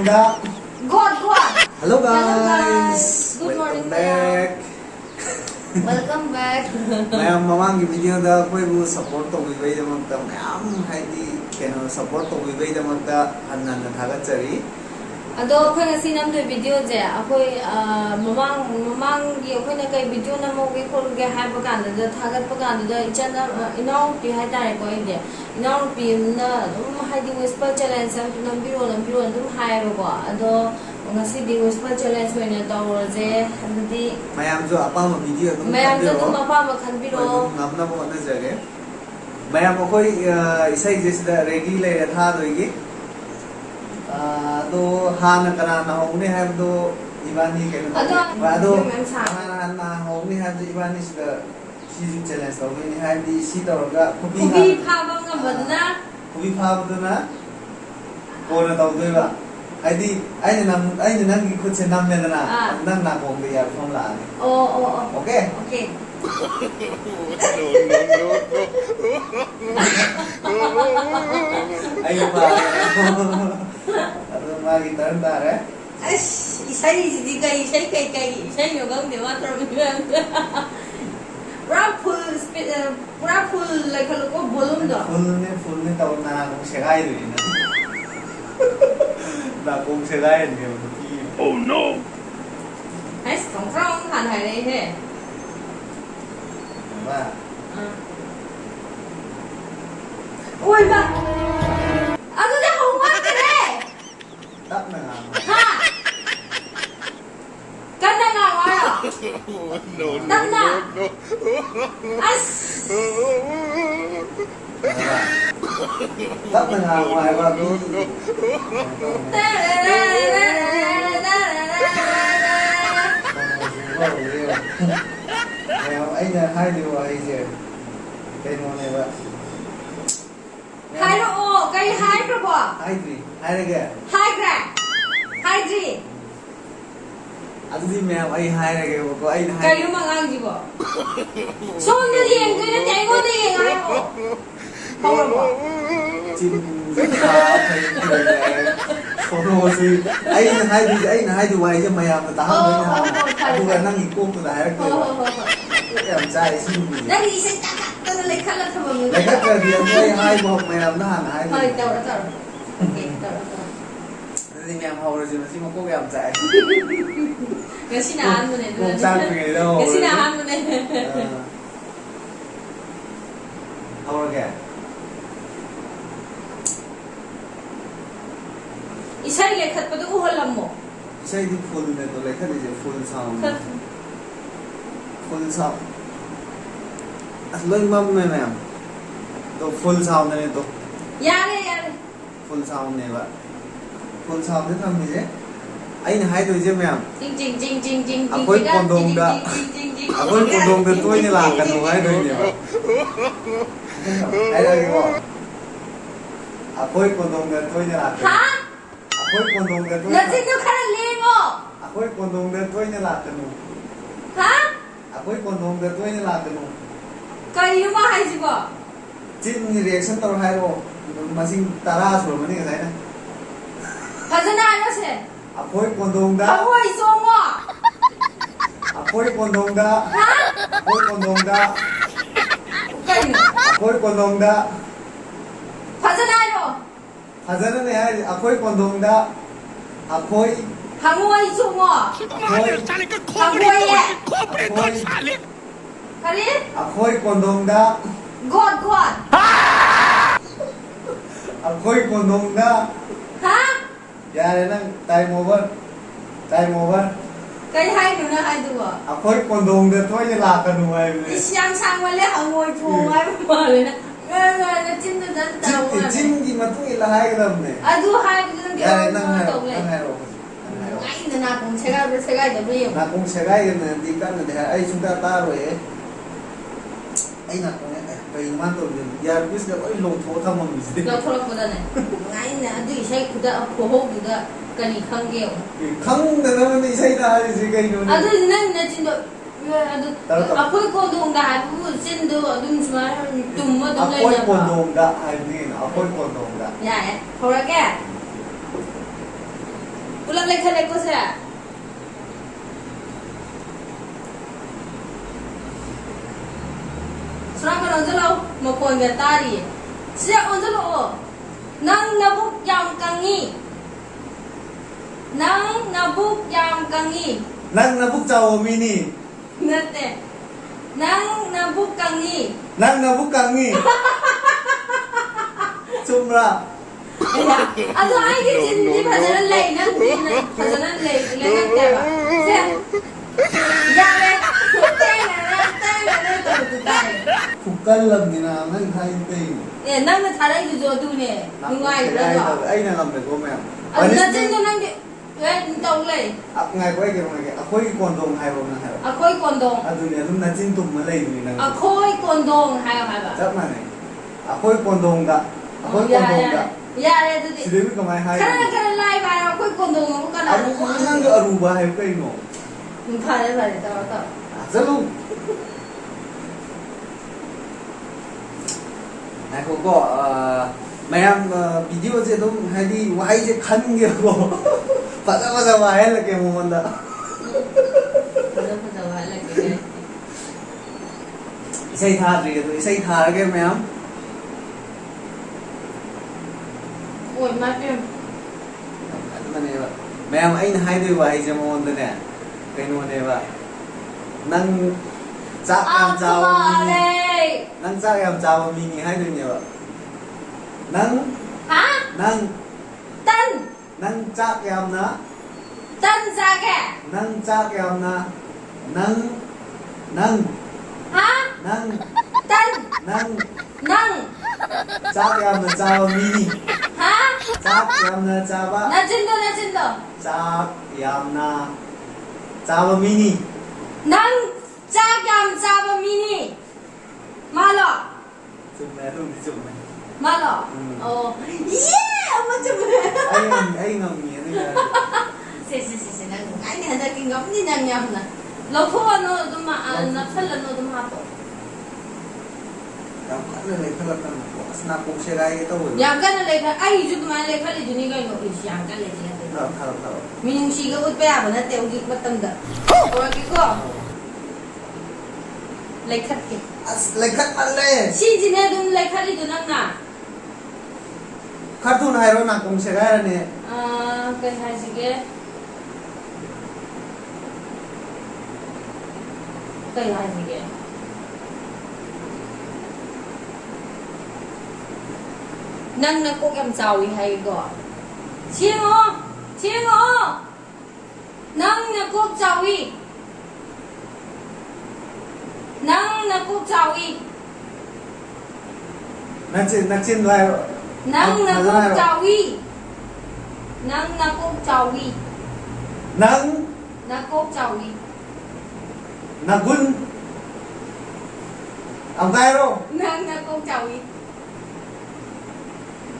Kondongda. God. Hello guys. Hello guys. Good morning, Welcome back. Welcome back. Mayam mamang video da koi bu support to bai da makta mayam haidi keno support to bai da makta hanna na thagat chari. Ado khoi ngasi nam de video je akoi mamang gi akoi na kai video na mo ge khol ge hai ba kan da thagat pa kan da icha na inau pi hai ta ko inde inau pi na dum hai di whisper challenge sam nam biro dum hai ba ko ado ngasi di whisper challenge we na taw je andi Mayam jo apa ma video dum mayam jo dum apa ma khan biro namna mo na jage. Mayam koi isai jes da regi le tha doi gi. Do hana kana na hong ni have do ibani ke na do hana na hong ni have ibani sida season challenge to ni have di si to ga kubi pha ba ngam badna kubi pha badna ko na to doi ba ai nang gi khut se nam me na nang na hong de ya phong la okay ayo pa ado ma gi tar da re isai isai yo gang de wa tro mi pura full like a ko volume da full ne taw na ko segai ri na da ko segai ne oh no hai song song han hai le he ba ôi ba ado de hong wa ke re tap na nga ha kan na nga wa No. as tap na nga wa ba anh là hai điều ai gì cái món này vậy hai nó ô cái hai rồi bỏ hai gì hai này kìa hai gram hai gì anh gì mèo ai hai này kìa có anh hai cái nó mà ngang gì bỏ xong nó điền cái nó chạy qua điền ai bỏ không rồi bỏ chim khá thấy người này không có gì anh hai điều ai cho mày mà tao mới nào tôi là năng nghịch cung tôi là hai cái em trai xin gì đang đi xe tắc tôi lấy khăn là thầm người lấy các cái điểm đây hai một mày làm nó hẳn hai thôi tao đã ok tao thì mèo hầu rồi gì mà xin một cô em trai cái xin nào ăn rồi này không sang người đâu cái xin nào ăn rồi này hầu rồi kìa isai le khat pa du hol lam mo xây đi full này tôi lấy cái gì full sound khat full sound lên mâm này nè tôi full sound này tôi ya re full sound này vậy full sound thế thằng gì thế anh hai đôi chứ mèo jing Ako'y kondong da. Ako'y kondong da tôi như là cần một hai đôi nhỉ hai đôi cái bỏ ako'y kondong da tôi như là ha ako'y kondong da tôi na jin no khara le mo ako'y kondong da tôi như là cần ha ako'y kondong da tôi như là cần kai yu ma hai ji bo chin reaction tàu hai ro masing tara sur mani cái này phajana no se ako'y kondong da awoi so mo ako'y kondong da ha ako'y kondong da kai ako'y kondong da phajana no hazana ne hai ako'y kondong da ako'y hangoi so mo ako'y hangoi ye ako'y kali ako'y kondong da god ako'y kondong da ha yare nang time over kai hai no na hai du bo ako'y kondong da tôi như là cần người isyang sang wale hangoi phu ai ma le na na chin da dan ta wa chin gì mà tôi là hai cái đầm này adu hai du de yare nang hai to le nang hai rồi ngai na kung sega da ri na kung segai na di kan na ai chúng ta ta rồi ai na kung cái man tôi yar bis là oi long tho tham mong gì lo thora ko da ne ngai na adu isai ku da ko ho gi da kani khang ge khang da na ni sai da gì cái nó adu nan na chin do adu akoi ko dong da bu chin do dum sma tum ma dum lai ako'y na kondong da ai ni ako'y kondong da ya hora ke Pulang lekha se. Serang kan onjalo mokon ga tari. Sia onjalo nang nabuk yang kangi. Nang nabuk yang kangi. Nang nabuk jawo mini. Nate. Nang nabuk kangi. Nang nabuk kangi. Sumra. Ya. Ado ai ke jinji bhajan lai nang bhajan lai nate ba. Sia. Ya le. Fukan lam ni na nang hai pe. Eh nang na tharai ju jo tu ne. Ngai ra ba. Ai na lam de ko ma'am. Na jin jo nang tau lai. Ngai ko ai ke ngai ke. Akoi kondong hai ro na hai. Akoi kondong. Adu ne dum na jin tum ma lai ni na. Akoi kondong hai ba. Chap ma ne. Akoi kondong ga. Akoi kondong ga. Ya ya tu di. Sidemi ka mai hai. Kana lai ba akoi kondong mo kana. Aru nang ga aru ba hai kai no. Phare ta. Chalo. Này cô có mày em video chứ đúng hay đi quay chứ khăn kia cô phải sao sao vậy là cái môn đó xây thà gì rồi xây thà cái mày em ôi má em mày em anh hay đi quay chứ môn đó nè cái môn này vậy năng chắc em chào nang chắc em chào mini hay được nhiều nang hả nang tân nang chắc em na tân ra kẻ nang chắc em na nang hả nang tân nang chắc em na chào mini hả chắc em na chào ba na chin do chắc em na chào mini nang chắc em chào mini Malo. Cuma tu di cuma. Malo. Oh. Yeah, macam mana? Ai ngam ni ni. Si nang. Ai ni ada king ngam ni nang nyam na. Lopo ano tu ma na thal ano tu ma po. Yang kan le khala kan ko asna ko serai to. Yang kan le kha ai ju tu ma le khali ju ni kai no yang kan le ji. Thalo. Minung si ga ut pa ba na te ugi matam da. Ora ki ko. Lekhat ke. Lekhat malle. Si jine dum lekhali du nang na. Khatun hai ro na kong serai ne. Kai hai sige. Kai hai sige. Nang na ko em chào hay go. Chieng o. Nang na ko chào nang na cúc chào Nak chin lai ro. nang na cúc chào nang na cúc chào Nang na cúc chào nagun. Ang kai ro. nang na cúc chào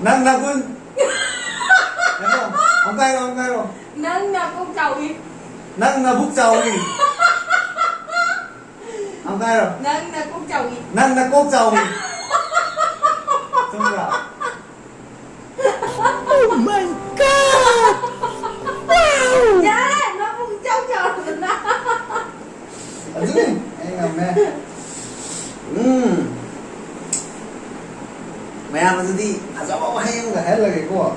Nang nagun. Ang kai ro. nang na cúc chào Nang nabuk chào Ang kai ro. nang na cúc chào Nang na kok chào Sumra. Oh my god! Wow! dạ nó cũng chào rồi na Aduh, ngam me. Mày làm gì đi? Sao bảo hay không cả hết là cái của.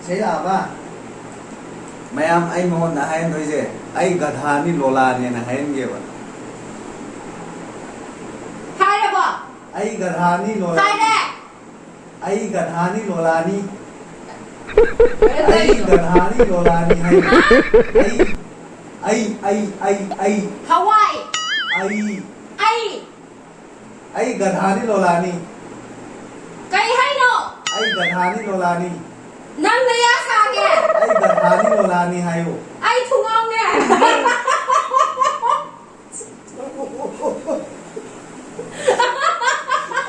Thế là ba. Mày làm anh muốn là hay thôi chứ. Anh gật hà ni lola ni là hay nghe vậy. hai rồi bỏ Anh gật hà ni lola. hai đấy Anh gật hà ni lola ni. Anh gật hà ni lola ni hay. Ai. Hawaii Ai gật hà ni lola ni. cây hay nọ Ai gật hà ni lola ni. nang na ya sa kìa Ai gật hà ni lola ni hay ho. ai thùng ông nè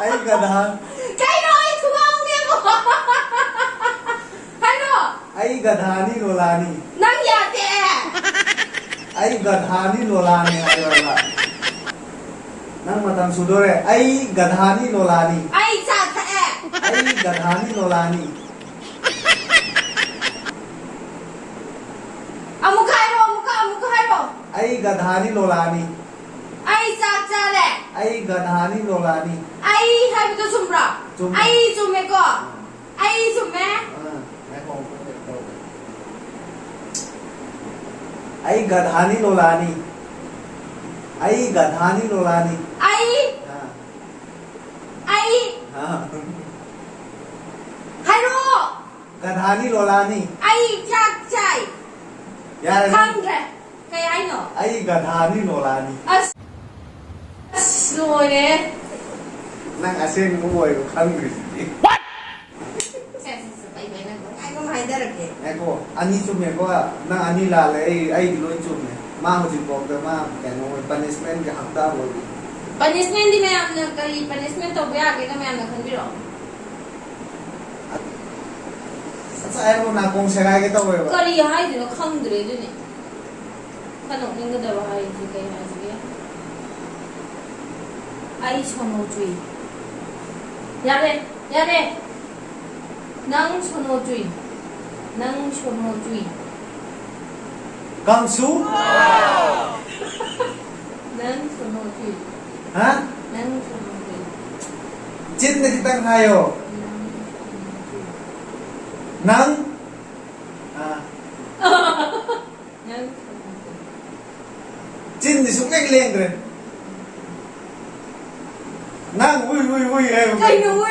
Ai gật hà. cây đó ai thùng ông nè hay nọ Ai gật hà ni lola ni. nang ya kìa Ai gật hà ni lola ni hay wala. Nang matang sudore. Ai gật hà ni lola ni. ai cha kìa Ai gật hà ni lola ni. ai gadhani lolani ai sak chale ai gadhani lolani ai hai bu to chumra Chum. ai chume ko ai chume मैं कौन ai gadhani lolani ai gadhani lolani ai हाँ ai हाँ hai ro gadhani lolani ai chak chai यार khang re kai ai no ai gadhani lolani as rồi nè nang asen mo boy ko khang ri sẽ phải vậy nè ai có hay đó được kì ai ko ani chume ko nang ani la le ai di loi chume ma ho jin ko da ma ka no punishment ka hakta ho di punishment đi mẹ em cái punishment tôi bây giờ cái mẹ em là không biết rồi sa ai mo na kong se ga ke to we ba cái gì hay thì nó không được đấy nè khăn ông những cái đầu hay thì cái hay gì ai cho nó chui ya đây nang cho nó chui kang su nang cho nó chui ha nang cho nó chui chin ni tang hayo nang nang cho nó chui chin ni su ngang leng re nang ui em cái núi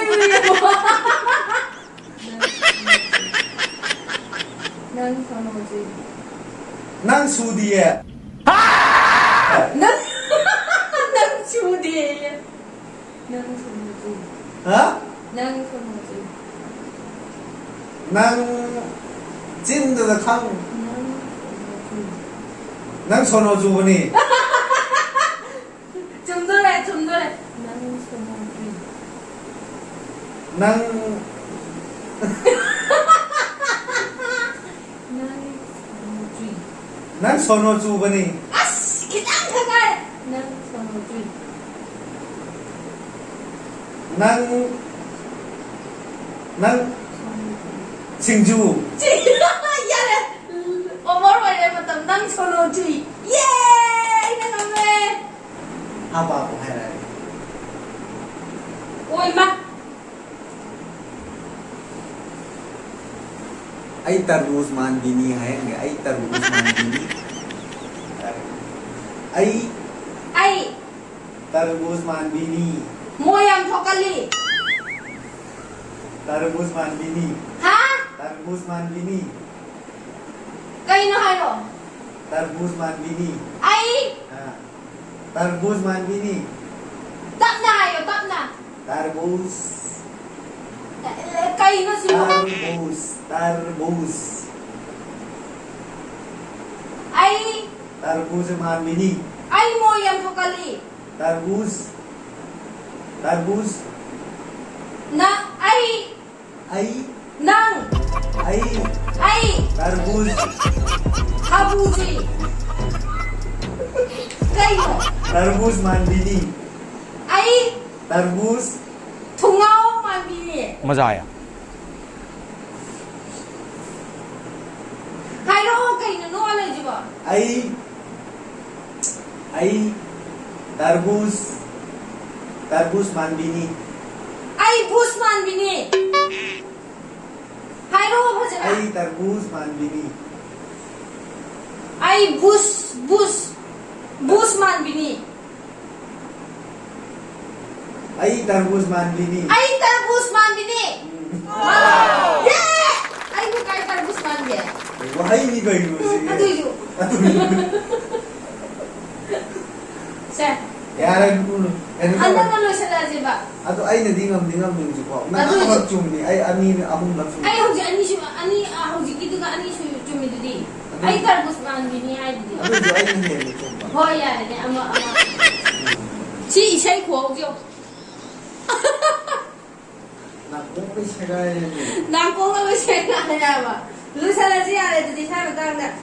nang cho nó chui nang su die nang nang chu đi nang cho nó chui ha nang cho nó chui nang chin da khang nang cho nó chui nang sono ju ni 좀 더래 nang cho nó chui nang nang cho nó chui nang sono ju bani 아씨 그냥 가가 nang cho nó chui nang nang singju 야래 어머로 이래 봤다 nang cho nó chui yeah 이거 가면 ha ba ko hai rai ôi mắt ai tarbuz man bini hai ai tarbuz man bini ai ai tarbuz man bini 모양 턱갈리 tarbuz man bini 하 tarbuz man bini cây nó hay rồi tarbuz man bini ai ha tarbuz man bini tận này rồi tận nào tarbuz cây nó xíu tarbuz ai tarbuz man bini ai mo양 턱갈리 tarbuz 나 ai ai nang ai ai tarbuz 아버지 cây rồi tarbuz man bini ai tarbuz thùng áo mà bị मजा आया hai đứa cây nó lên chứ bộ ai tarbuz man bini ai bus man bini hai đứa bao giờ ai tarbuz man bini ai bus man bini ai tarbuz man bini ai tarbus man bini yeah ai ko kai tarbus man be wahai ni gai no atuju se yaran ku anda ngalo sala jiba ado ai na dingam ding ji ko na ka chum ni ai ani ahum la chum ai hoji ani hoji kitu ga ani shu chumi didi ai tarbus man bini ai didi ado jo ai ni ne chum ba ho ya ne ama chi sai ko jo na ko pe shagai ni na ko ngalo se na ya ba lu sala ji ya le didi sa ba dang da